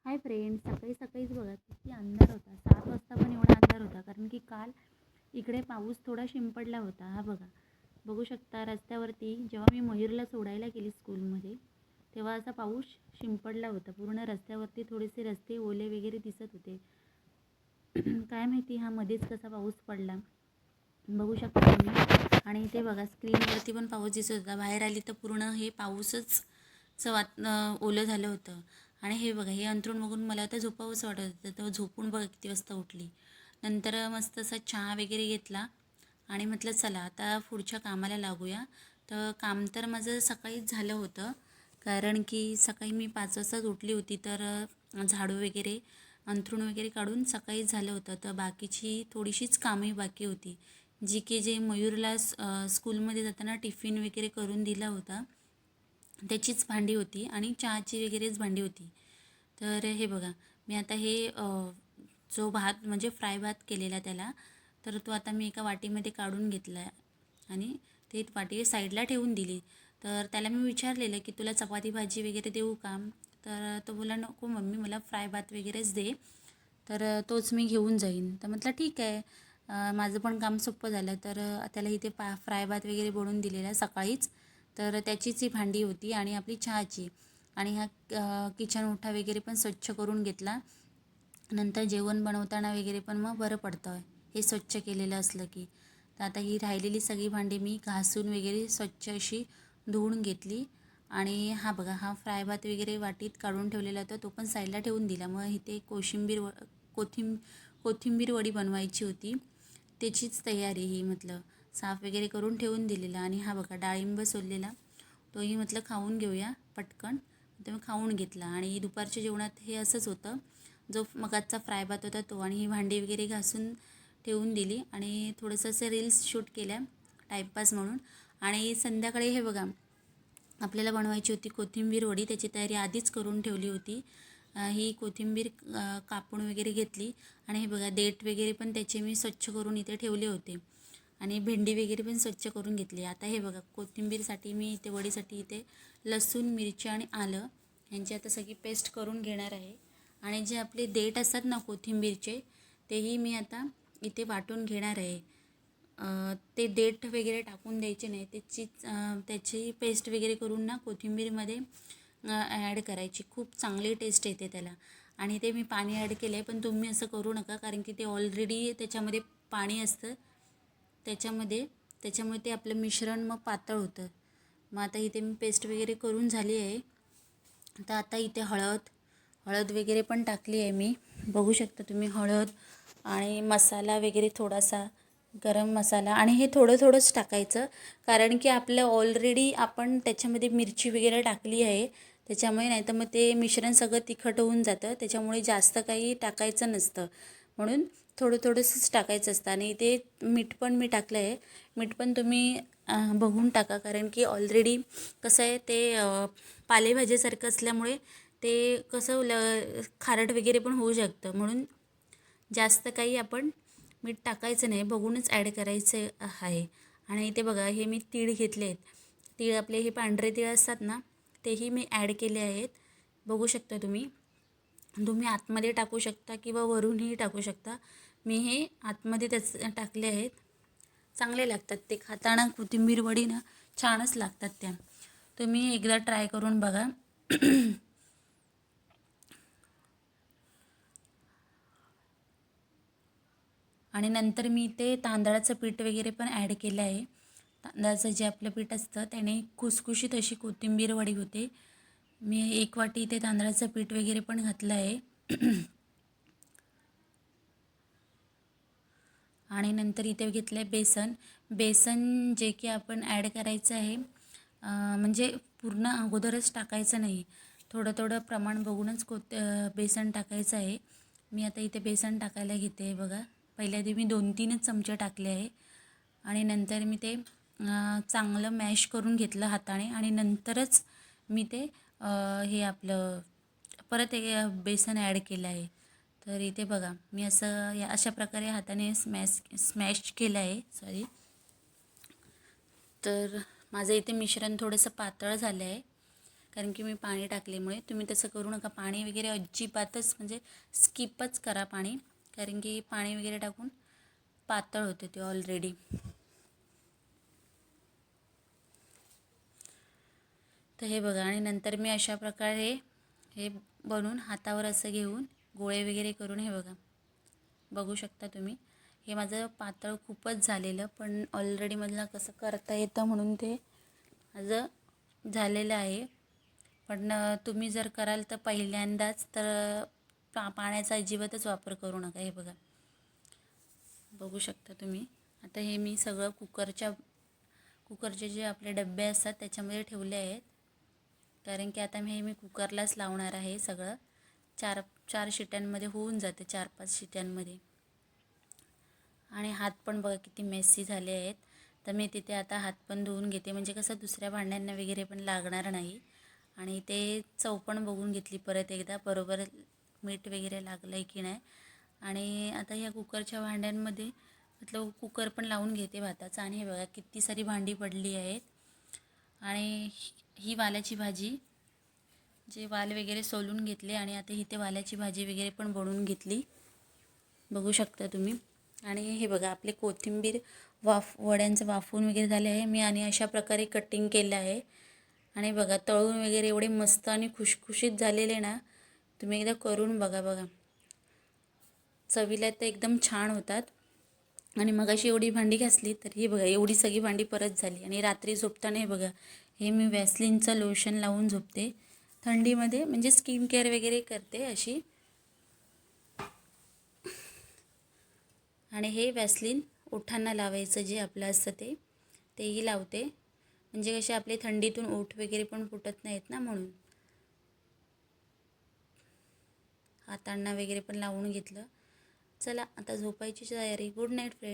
Hi friends, सकाळी सकाळीच बघा किती अंधार होता. 7 वाजता पण एवढा अंधार होता, कारण की काल इकडे पाऊस थोडा शिंपडला होता. हा बघा, बघू शकता रस्त्यावरती. जेव्हा मी मयूरला सोडायला गेली स्कूलमध्ये, तेव्हा असा पाऊस शिंपडला होता. पूर्ण रस्त्यावरती थोडेसे रस्ते ओले वगैरे दिसत होते. काय माहिती हा मध्येच कसा पाऊस पडला, बघू शकता तुम्ही. आणि ते बघा स्क्रीनवरती पण पाऊस दिसत होता. बाहेर आली तर पूर्ण हे पाऊसच ओलं झालं होतं. आणि हे बघा, हे अंथरूण बघून मला आता झोपावंसं वाटत होतं. तर झोपून बघा किती वाजता उठली. नंतर मस्त असा चहा वगैरे घेतला आणि म्हटलं चला आता पुढच्या कामाला लागूया. तर काम तर माझं सकाळीच झालं होतं, कारण की सकाळी मी 5 वाजताच उठली होती. तर झाडू वगैरे अंथरूण वगैरे काढून सकाळीच झालं होतं. तर बाकीची थोडीशीच कामही बाकी होती, जी की जे मयूरला स्कूलमध्ये जाताना टिफिन वगैरे करून दिला होता त्याचीच भांडी होती आणि चहाची वगैरेच भांडी होती. तर हे बघा, मी आता हे जो भात म्हणजे फ्राय भात केलेला त्याला, तर तो आता मी एका वाटीमध्ये काढून घेतला आणि ते वाटी साईडला ठेवून दिली. तर त्याला मी विचारलेलं की तुला चपाती भाजी वगैरे देऊ का? तर तो बोला नको मम्मी, मला फ्राय भात वगैरेच दे, तर तोच मी घेऊन जाईन. तर म्हटलं ठीक आहे. माझं पण काम सोपं झालं. तर त्याला इथे फ्राय भात वगैरे बनवून दिलेला सकाळीच. तर त्याचीच ही भांडी होती आणि आपली चहाची. आणि हा किचन ओठा वगैरे पण स्वच्छ करून घेतला. नंतर जेवण बनवताना वगैरे पण मग बरं पडतं हे स्वच्छ केलेलं असलं की. तर आता ही राहिलेली सगळी भांडी मी घासून वगैरे स्वच्छ अशी धुवून घेतली. आणि हा बघा, हा फ्राय भात वगैरे वाटीत काढून ठेवलेला होता, तो पण साईडला ठेवून दिला. मग इथे कोथिंबीर वडी बनवायची होती, त्याचीच तयारी ही. म्हटलं साफ वगैरे करून ठेवून दिलेला. आणि हा बघा डाळिंब सोललेला, तोही म्हटलं खाऊन घेऊया पटकन. तर मी खाऊन घेतला. आणि दुपारच्या जेवणात हे असंच होतं, जो मगाचा फ्राय भात होता तो. आणि ही भांडी वगैरे घासून ठेवून दिली आणि थोडंसं असं रील्स शूट केल्या टाईमपास म्हणून. आणि संध्याकाळी हे बघा, आपल्याला बनवायची होती कोथिंबीर वडी, त्याची तयारी आधीच करून ठेवली होती. ही कोथिंबीर कापून वगैरे घेतली. आणि हे बघा देठ वगैरे पण त्याचे मी स्वच्छ करून इथे ठेवले होते. आणि भेंडी वगैरे पण स्वच्छ करून घेतली. आता हे बघा, कोथिंबीरसाठी मी इथे वडीसाठी इथे लसूण, मिरची आणि आलं यांची आता सगळी पेस्ट करून घेणार आहे. आणि जे आपले देठ असतात ना कोथिंबीरचे, तेही मी आता इथे वाटून घेणार आहे. ते देठ वगैरे टाकून द्यायचे नाही, त्याची पेस्ट वगैरे करून ना कोथिंबीरमध्ये ॲड करायची. खूप चांगली टेस्ट येते त्याला. आणि ते मी पाणी ॲड केलं आहे, पण तुम्ही असं करू नका, कारण की ते ऑलरेडी त्याच्यामध्ये पाणी असतं त्याच्यामुळे ते आपलं मिश्रण मग पातळ होतं. मग आता इथे मी पेस्ट वगैरे करून झाली आहे. तर आता इथे हळद वगैरे पण टाकली आहे मी, बघू शकता तुम्ही. हळद आणि मसाला वगैरे थोडासा, गरम मसाला. आणि हे थोडं थोडंच टाकायचं, कारण की आपलं ऑलरेडी आपण त्याच्यामध्ये मिरची वगैरे टाकली आहे, त्याच्यामुळे. नाही तर मग ते मिश्रण सगळं तिखट होऊन जातं, त्याच्यामुळे जास्त काही टाकायचं नसतं. म्हणून थोडं थोडंसंच टाकायचं असतं. आणि ते मीठ पण मी टाकलं आहे. मीठ पण तुम्ही बघून टाका, कारण की ऑलरेडी कसं आहे ते पालेभाजीसारखं असल्यामुळे ते कसं खारट वगैरे पण होऊ शकतं. म्हणून जास्त काही आपण मीठ टाकायचं नाही, बघूनच ॲड करायचं आहे. आणि इथे बघा, हे मी तीळ घेतले आहेत. तीळ आपले हे पांढरे तीळ असतात ना, तेही मी ॲड केले आहेत, बघू शकता तुम्ही. तुम्ही आतमध्ये टाकू शकता किंवा वरूनही टाकू शकता. मी हे आतमध्ये टाकले आहेत. चांगले लागतात ते खाताना. कोथिंबीर वडी ना छानच लागतात त्या. तुम्ही एकदा ट्राय करून बघा. आणि नंतर मी ते तांदळाचं पीठ वगैरे पण ॲड केलं आहे. तांदळाचं जे आपलं पीठ असतं त्याने खुसखुशीत अशी कोथिंबीर वडी होते. मी 1 वाटी इथे तांदळाचं पीठ वगैरे पण घातलं आहे. आणि नंतर इथे घेतलं आहे बेसन जे की आपण ॲड करायचं आहे. म्हणजे पूर्ण अगोदरच टाकायचं नाही, थोडं थोडं प्रमाण बघूनच बेसन टाकायचं आहे. मी आता इथे बेसन टाकायला घेते आहे बघा. पहिल्या आधी मी 2-3च चमचे टाकले आहे. आणि नंतर मी ते चांगलं मॅश करून घेतलं हाताने. आणि नंतरच मी ते हे आपलं परत बेसन ॲड केलं आहे. तर इथे बघा, मी असं अशा प्रकारे हाताने स्मॅश केलं आहे, सॉरी. तर माझं इथे मिश्रण थोडंसं पातळ झालं आहे, कारण की मी पाणी टाकल्यामुळे. तुम्ही तसं करू नका, पाणी वगैरे अजिबातच म्हणजे स्किपच करा पाणी, कारण की पाणी वगैरे टाकून पातळ होते ते ऑलरेडी. तर हे बघा, आणि नंतर मी अशा प्रकारे हे बनवून हातावर असं घेऊन गोळे वगैरे करून, हे बघा बघू शकता तुम्ही. हे माझं पातळ खूपच झालेलं, पण ऑलरेडी मला कसं करता येतं म्हणून ते माझं झालेलं आहे. पण तुम्ही जर कराल तर पहिल्यांदाच तर पाण्याचा अजिबातच वापर करू नका. हे बघा बघू शकता तुम्ही. आता हे मी सगळं कुकरचे जे आपले डबे असतात त्याच्यामध्ये ठेवले आहेत, कारण की आता मी कुकरलाच लावणार आहे. सगळं चार शिट्यांमध्ये होऊन जाते, 4-5 शिट्यांमध्ये. आणि हात पण बघा किती मेसी झाले आहेत. तर मी तिथे आता हात पण धुवून घेते, म्हणजे कसं दुसऱ्या भांड्यांना वगैरे पण लागणार नाही. आणि ते चव पण बघून घेतली परत एकदा, बरोबर मीठ वगैरे लागलं आहे की नाही. आणि आता ह्या कुकरच्या भांड्यांमध्ये मतलब कुकर पण लावून घेते भाताचा. आणि हे बघा किती सारी भांडी पडली आहेत. आणि ही वाल्याची भाजी, जे वाल वगैरे सोलून घेतले, आणि आता इथे वाल्याची भाजी वगैरे पण बनवून घेतली, बघू शकता तुम्ही. आणि हे बघा आपले कोथिंबीर वड्यांचं वाफवून वगैरे झाले आहे मी, आणि अशा प्रकारे कटिंग केलं आहे. आणि बघा तळून वगैरे एवढे मस्त आणि खुशखुशीत झालेले ना, तुम्ही एकदा करून बघा. चवीला तर एकदम छान होतात. आणि मग अशी एवढी भांडी घासली तर ही बघा एवढी सगळी भांडी परत झाली. आणि रात्री झोपताना हे बघा, हे मी वॅसलीनचं लोशन लावून झोपते थंडीमध्ये, म्हणजे स्किन केअर वगैरे करते अशी. आणि हे वॅसलीन ओठांना लावायचं जे आपलं असतं तेही लावते, म्हणजे कसे आपले थंडीतून ओठ वगैरे पण फुटत नाहीत ना, म्हणून. हातांना वगैरे पण लावून घेतलं. चला आता झोपायची तयारी. Good night friend.